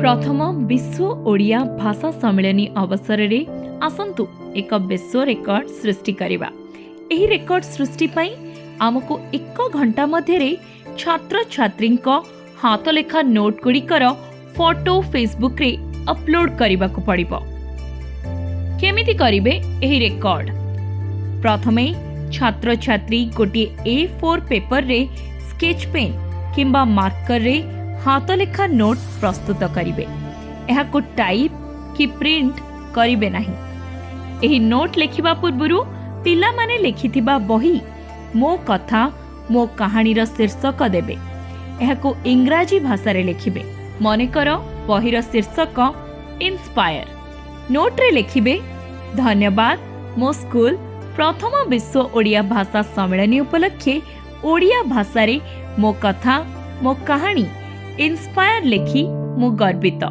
प्रथम विश्व ओडिया भाषा सम्मेलनी अवसर रे आसंतु एक विश्व रेकर्ड सृष्टि करिबा। एही रेकर्ड सृष्टि पई आमको 1 घंटा मध्यरे छात्र छात्री हाथ लेखा नोट गुड़िकर फोटो फेसबुक रे अपलोड करने को पड़िबो। केमिति करिबे एही रेकर्ड? प्रथमे छात्र छात्री गोटे A4 पेपर रे स्केच पेन किंबा मार्कर रे हाथ लेखा नोट प्रस्तुत करिबे। एहा को टाइप कि प्रिंट करिबे नाही। एही नोट लेखिबा पूर्वरु पिला माने लेखिथिबा बही मो कथा मो कहानी रो शीर्षक देबे। एहा को इंग्राजी भाषा रे लेखिबे। मनेकर बहीर शीर्षक इंस्पायर। नोट रे लेखिबे धन्यवाद मो स्कूल प्रथम विश्व ओडिया भाषा सम्मेलनी उपलक्षे ओडिया भाषा रे मो कथा मो कहानी इंस्पायर लेखि मु गर्वित।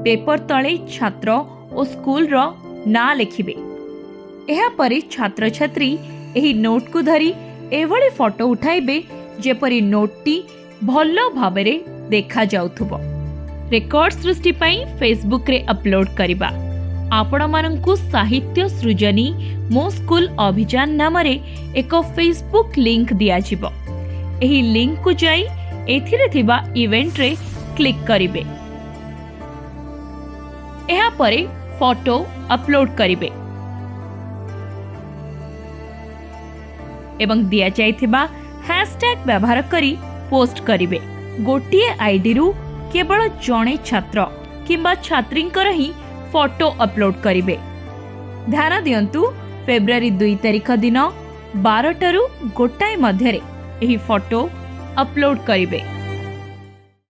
पेपर तले छात्र और स्कूल रो ना लेखिबे। एहा परे छात्र छात्री एही नोट को धरी एभली फोटो उठाइबे जेपरी नोटटी भलो भाबरे देखा जाउथुबो। रेकॉर्ड सृष्टि पई फेसबुक रे अपलोड करिबा। आपण माननकु साहित्य सृजनी मो स्कूल अभियान नाम रे एक फेसबुक लिंक दिया जिवो। एही लिंक को जाई एथिरे थिबा इवेंट रे क्लिक करिबे। एहा परे फोटो अपलोड करिबे एवं दिया जाइथिबा हैशटैग व्यवहार करी पोस्ट करिबे। गोटिए आईडी रु केवल जणे छात्र किंबा छात्रींकर ही फोटो अपलोड करिबे। ध्यान दियंतु फेब्रुआरी 2 तारिख दिन 12 टारू गोटाए मध्यरे एही फोटो अपलोड करिबे।